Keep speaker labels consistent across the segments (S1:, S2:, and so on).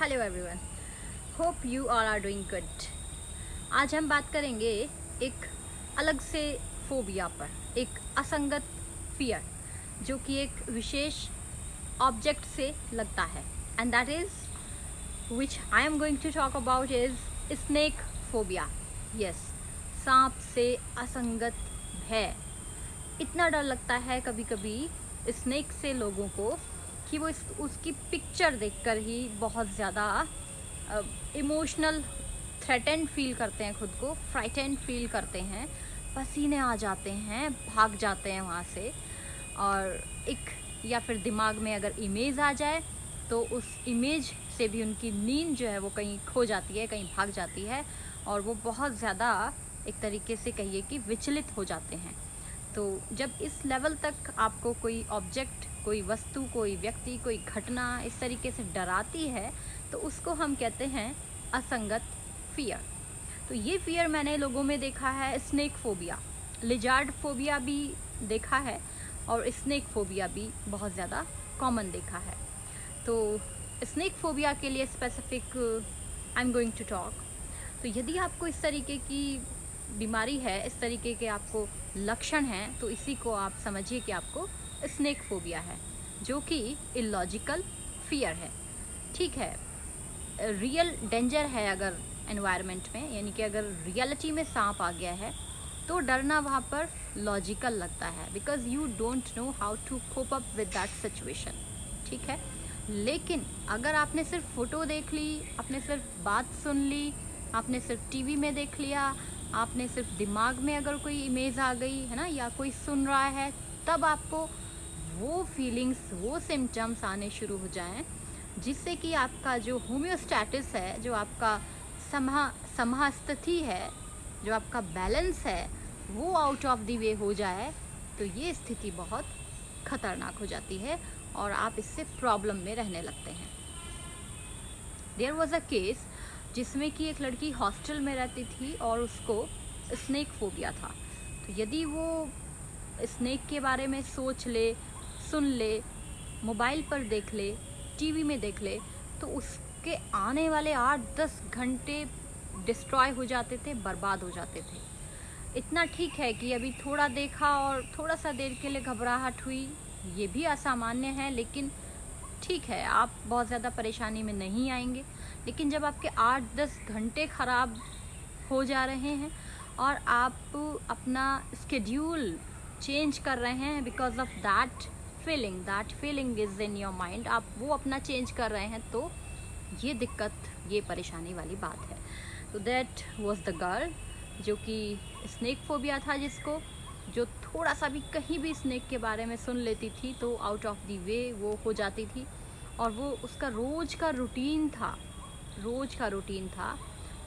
S1: Hello everyone, hope you all are doing good. आज हम बात करेंगे एक अलग से फोबिया पर, एक असंगत फियर जो कि एक विशेष ऑब्जेक्ट से लगता है, and that is which I am going to talk about is snake phobia. Yes, सांप से असंगत भय। इतना डर लगता है कभी कभी स्नेक से लोगों को कि वो उसकी पिक्चर देखकर ही बहुत ज़्यादा इमोशनल थ्रेटेंड फील करते हैं, खुद को फ्राइटेंड फील करते हैं, पसीने आ जाते हैं, भाग जाते हैं वहाँ से। और एक या फिर दिमाग में अगर इमेज आ जाए तो उस इमेज से भी उनकी नींद जो है वो कहीं खो जाती है, कहीं भाग जाती है, और वो बहुत ज़्यादा एक तरीके से कहिए कि विचलित हो जाते हैं। तो जब इस लेवल तक आपको कोई ऑब्जेक्ट, कोई वस्तु, कोई व्यक्ति, कोई घटना इस तरीके से डराती है तो उसको हम कहते हैं असंगत फियर। तो ये फियर मैंने लोगों में देखा है, स्नेक फोबिया, लिजार्ड फोबिया भी देखा है और स्नेक फोबिया भी बहुत ज़्यादा कॉमन देखा है। तो स्नेक फोबिया के लिए specific I am going to talk. तो यदि आपको इस तरीके की बीमारी है, इस तरीके के आपको लक्षण हैं, तो इसी को आप समझिए कि आपको स्नेक फोबिया है, जो कि इलॉजिकल फियर है। ठीक है, रियल डेंजर है अगर एनवायरनमेंट में, यानी कि अगर रियलिटी में सांप आ गया है तो डरना वहाँ पर लॉजिकल लगता है, because you don't know how to cope up with that situation. ठीक है, लेकिन अगर आपने सिर्फ फोटो देख ली, आपने सिर्फ बात सुन ली, आपने सिर्फ टीवी में देख लिया, आपने सिर्फ दिमाग में अगर कोई इमेज आ गई है ना, या कोई सुन रहा है, तब आपको वो फीलिंग्स, वो सिम्टम्स आने शुरू हो जाएं, जिससे कि आपका जो होम्योस्टैटिस है, जो आपका समस्थिति है, जो आपका बैलेंस है, वो आउट ऑफ द वे हो जाए, तो ये स्थिति बहुत खतरनाक हो जाती है और आप इससे प्रॉब्लम में रहने लगते हैं। देयर वॉज अ केस जिसमें कि एक लड़की हॉस्टल में रहती थी और उसको स्नेक फोबिया था। तो यदि वो स्नेक के बारे में सोच ले, सुन ले, मोबाइल पर देख ले, टीवी में देख ले, तो उसके आने वाले 8-10 घंटे डिस्ट्रॉय हो जाते थे, बर्बाद हो जाते थे। इतना ठीक है कि अभी थोड़ा देखा और थोड़ा सा देर के लिए घबराहट हुई, ये भी असामान्य है, लेकिन ठीक है, आप बहुत ज़्यादा परेशानी में नहीं आएंगे। लेकिन जब आपके 8-10 घंटे ख़राब हो जा रहे हैं और आप अपना स्केड्यूल चेंज कर रहे हैं because of that feeling is in your mind, आप वो अपना चेंज कर रहे हैं, तो ये दिक्कत, ये परेशानी वाली बात है। तो दैट वॉज द गर्ल जो कि स्नेक फोबिया था, जिसको जो थोड़ा सा भी कहीं भी स्नेक के बारे में सुन लेती थी तो आउट ऑफ द वे वो हो जाती थी। और वो उसका रोज़ का रूटीन था।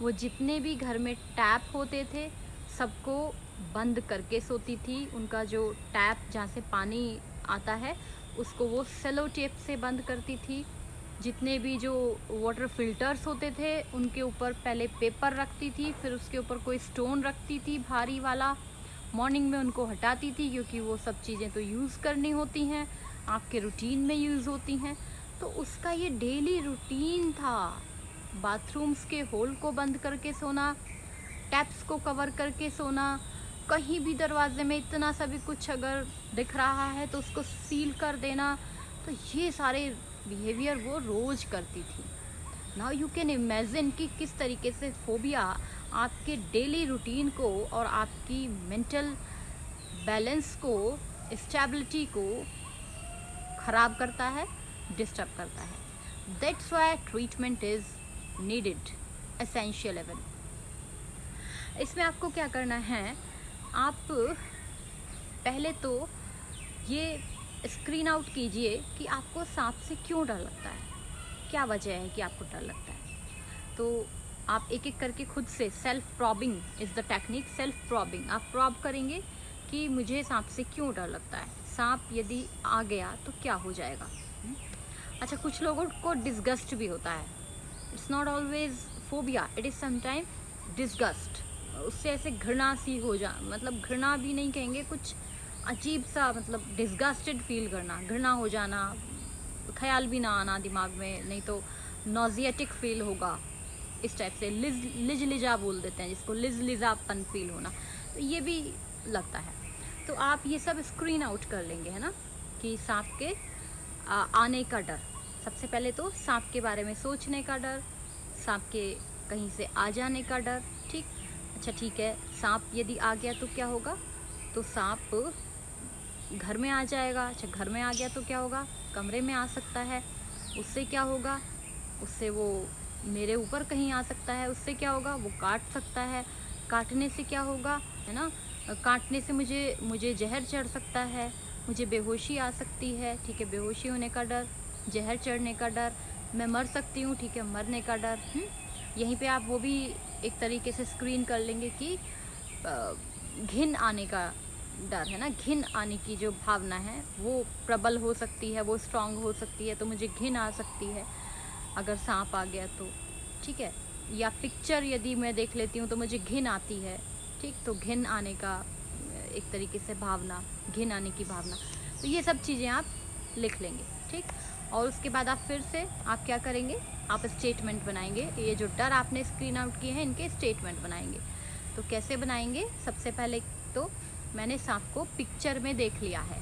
S1: वो जितने भी घर में टैप होते थे सबको बंद करके सोती थी। उनका जो टैप जहाँ से पानी आता है उसको वो सेलो टेप से बंद करती थी। जितने भी जो वाटर फिल्टर्स होते थे उनके ऊपर पहले पेपर रखती थी, फिर उसके ऊपर कोई स्टोन रखती थी भारी वाला। मॉर्निंग में उनको हटाती थी क्योंकि वो सब चीज़ें तो यूज़ करनी होती हैं, आपके रूटीन में यूज़ होती हैं। तो उसका ये डेली रूटीन था, बाथरूम्स के होल को बंद करके सोना, टैप्स को कवर करके सोना, कहीं भी दरवाजे में इतना सा भी कुछ अगर दिख रहा है तो उसको सील कर देना। तो ये सारे बिहेवियर वो रोज़ करती थी। नाउ यू कैन इमेजिन कि किस तरीके से फोबिया आपके डेली रूटीन को और आपकी मेंटल बैलेंस को, स्टेबिलिटी को ख़राब करता है, डिस्टर्ब करता है। That's why treatment is needed, essential level. इसमें आपको क्या करना है, आप पहले तो ये स्क्रीन आउट कीजिए कि आपको सांप से क्यों डर लगता है, क्या वजह है कि आपको डर लगता है। तो आप एक एक करके खुद से, self probing is the technique, self probing आप प्रॉब करेंगे कि मुझे सांप से क्यों डर लगता है, सांप यदि आ गया तो क्या हो जाएगा। अच्छा, कुछ लोगों को डिस्गस्ट भी होता है। It's not always phobia, it is sometime disgust. उससे ऐसे घृणा सी हो जा, मतलब घृणा भी नहीं कहेंगे, कुछ अजीब सा, मतलब डिस्गस्टेड फील करना, घृणा हो जाना, ख्याल भी ना आना दिमाग में, नहीं तो नॉजिएटिक फील होगा, इस टाइप से लिज लिजा बोल देते हैं जिसको, लिज लिजापन फील होना, तो ये भी लगता है। तो आप ये सब स्क्रीन आउट कर लेंगे, है ना, कि सांप के आने का डर। सबसे पहले तो सांप के बारे में सोचने का डर, सांप के कहीं से आ जाने का डर, ठीक। अच्छा ठीक है, सांप यदि आ गया तो क्या होगा, तो सांप घर में आ जाएगा। अच्छा घर में आ गया तो क्या होगा, कमरे में आ सकता है, उससे क्या होगा, उससे वो मेरे ऊपर कहीं आ सकता है, उससे क्या होगा, वो काट सकता है, काटने से क्या होगा, है ना, काटने से मुझे जहर चढ़ सकता है, मुझे बेहोशी आ सकती है, ठीक है, बेहोशी होने का डर, जहर चढ़ने का डर, मैं मर सकती हूँ, ठीक है, मरने का डर। यहीं पे आप वो भी एक तरीके से स्क्रीन कर लेंगे कि घिन आने का डर, है ना, घिन आने की जो भावना है वो प्रबल हो सकती है, वो स्ट्रांग हो सकती है, तो मुझे घिन आ सकती है अगर सांप आ गया तो, ठीक है। या पिक्चर यदि मैं देख लेती हूँ तो मुझे घिन आती है, ठीक, तो घिन आने का एक तरीके से भावना, घिन आने की भावना, तो ये सब चीज़ें आप लिख लेंगे, ठीक। और उसके बाद आप फिर से आप क्या करेंगे, आप स्टेटमेंट बनाएंगे। ये जो डर आपने स्क्रीन आउट किए हैं इनके स्टेटमेंट बनाएंगे। तो कैसे बनाएंगे, सबसे पहले तो मैंने सांप को पिक्चर में देख लिया है,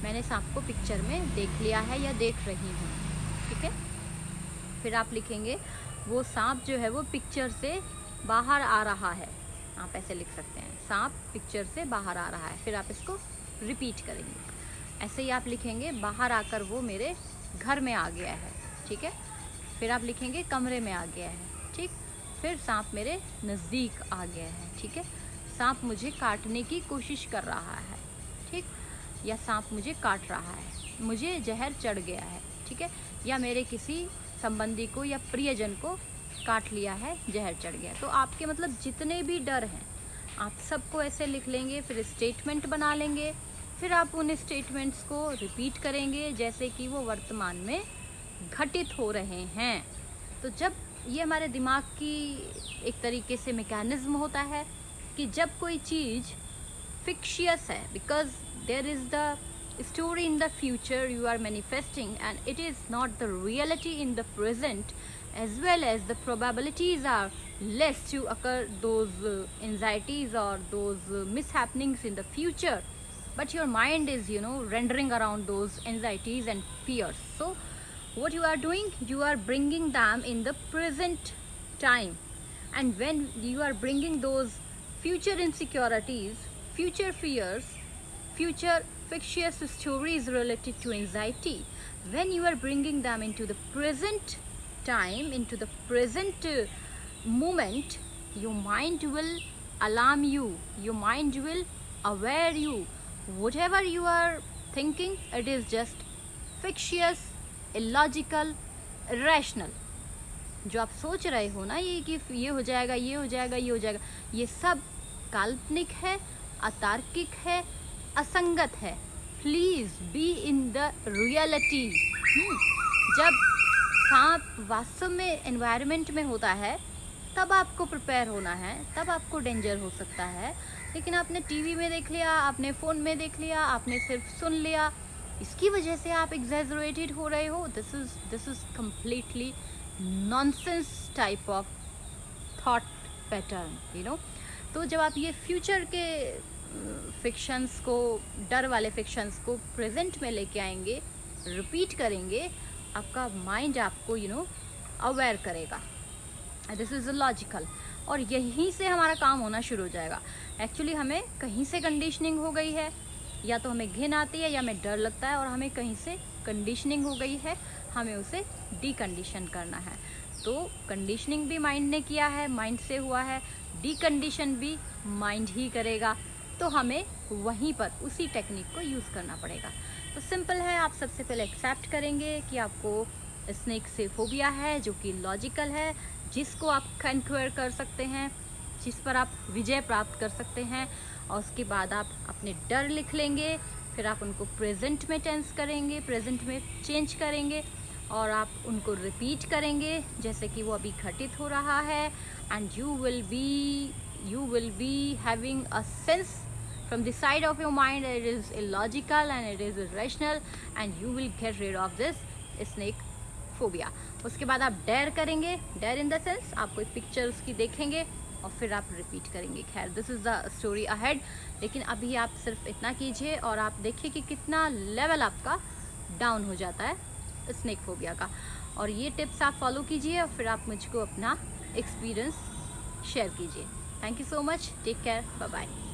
S1: मैंने सांप को पिक्चर में देख लिया है या देख रही हूँ, ठीक है। फिर आप लिखेंगे वो सांप जो है वो पिक्चर से बाहर आ रहा है, आप ऐसे लिख सकते हैं, सांप पिक्चर से बाहर आ रहा है। फिर आप इसको रिपीट करेंगे, ऐसे ही आप लिखेंगे बाहर आकर वो मेरे घर में आ गया है, ठीक है। फिर आप लिखेंगे कमरे में आ गया है, ठीक। फिर सांप मेरे नज़दीक आ गया है, ठीक है। सांप मुझे काटने की कोशिश कर रहा है, ठीक, या सांप मुझे काट रहा है, मुझे जहर चढ़ गया है, ठीक है, या मेरे किसी संबंधी को या प्रियजन को काट लिया है, जहर चढ़ गया। तो आपके मतलब जितने भी डर हैं आप सबको ऐसे लिख लेंगे, फिर स्टेटमेंट बना लेंगे, फिर आप उन स्टेटमेंट्स को रिपीट करेंगे जैसे कि वो वर्तमान में घटित हो रहे हैं। तो जब ये हमारे दिमाग की एक तरीके से मैकेनिज्म होता है कि जब कोई चीज़ फिक्शियस है, because there is the story in the future you are manifesting and it is not the reality in the present, as well as the probabilities are less to occur those anxieties or those mishappenings in the future, but your mind is rendering around those anxieties and fears. So what you are doing, you are bringing them in the present time, and when you are bringing those future insecurities, future fears, future fictitious stories related to anxiety, when you are bringing them into the present time, into the present moment, your mind will alarm you, your mind will aware you, whatever you are thinking, it is just fictitious, illogical, irrational। जो आप सोच रहे हो ना ये कि ये हो जाएगा, ये हो जाएगा, ये हो जाएगा, ये सब काल्पनिक है, अतार्किक है, असंगत है। Please be in the reality. जब सांप वास्तव में एनवायरनमेंट में होता है तब आपको प्रिपेयर होना है, तब आपको डेंजर हो सकता है। लेकिन आपने टीवी में देख लिया, आपने फ़ोन में देख लिया, आपने सिर्फ सुन लिया, इसकी वजह से आप एग्जैजरेटेड हो रहे हो। This is completely nonsense type of thought pattern, तो जब आप ये फ्यूचर के फिक्शंस को, डर वाले फिक्शंस को प्रेजेंट में लेके आएंगे, रिपीट करेंगे, आपका माइंड आपको अवेयर करेगा। दिस इज़ लॉजिकल, और यहीं से हमारा काम होना शुरू हो जाएगा। एक्चुअली हमें कहीं से कंडीशनिंग हो गई है, या तो हमें घिन आती है या हमें डर लगता है, और हमें कहीं से कंडीशनिंग हो गई है, हमें उसे डीकंडीशन करना है। तो कंडीशनिंग भी माइंड ने किया है, माइंड से हुआ है, डीकंडीशन भी माइंड ही करेगा, तो हमें वहीं पर उसी टेक्निक को यूज़ करना पड़ेगा। तो सिंपल है, आप सबसे पहले एक्सेप्ट करेंगे कि आपको स्नेक से फोबिया है, जो कि लॉजिकल है, जिसको आप कंक्वेयर कर सकते हैं, जिस पर आप विजय प्राप्त कर सकते हैं। और उसके बाद आप अपने डर लिख लेंगे, फिर आप उनको प्रेजेंट में टेंस करेंगे, प्रेजेंट में चेंज करेंगे, और आप उनको रिपीट करेंगे जैसे कि वो अभी घटित हो रहा है। And you will be having a sense from the side of your mind it is illogical and it is irrational, and you will get rid of this snake phobia. उसके बाद आप डेयर करेंगे, डेयर इन द सेंस आप कोई picture उसकी देखेंगे और फिर आप रिपीट करेंगे। खैर this is the story ahead, लेकिन अभी आप सिर्फ इतना कीजिए और आप देखिए कि कितना लेवल आपका डाउन हो जाता है स्नेक फोबिया का। और ये टिप्स आप फॉलो कीजिए और फिर आप मुझको अपना एक्सपीरियंस शेयर कीजिए। Thank you so much, take care, bye bye.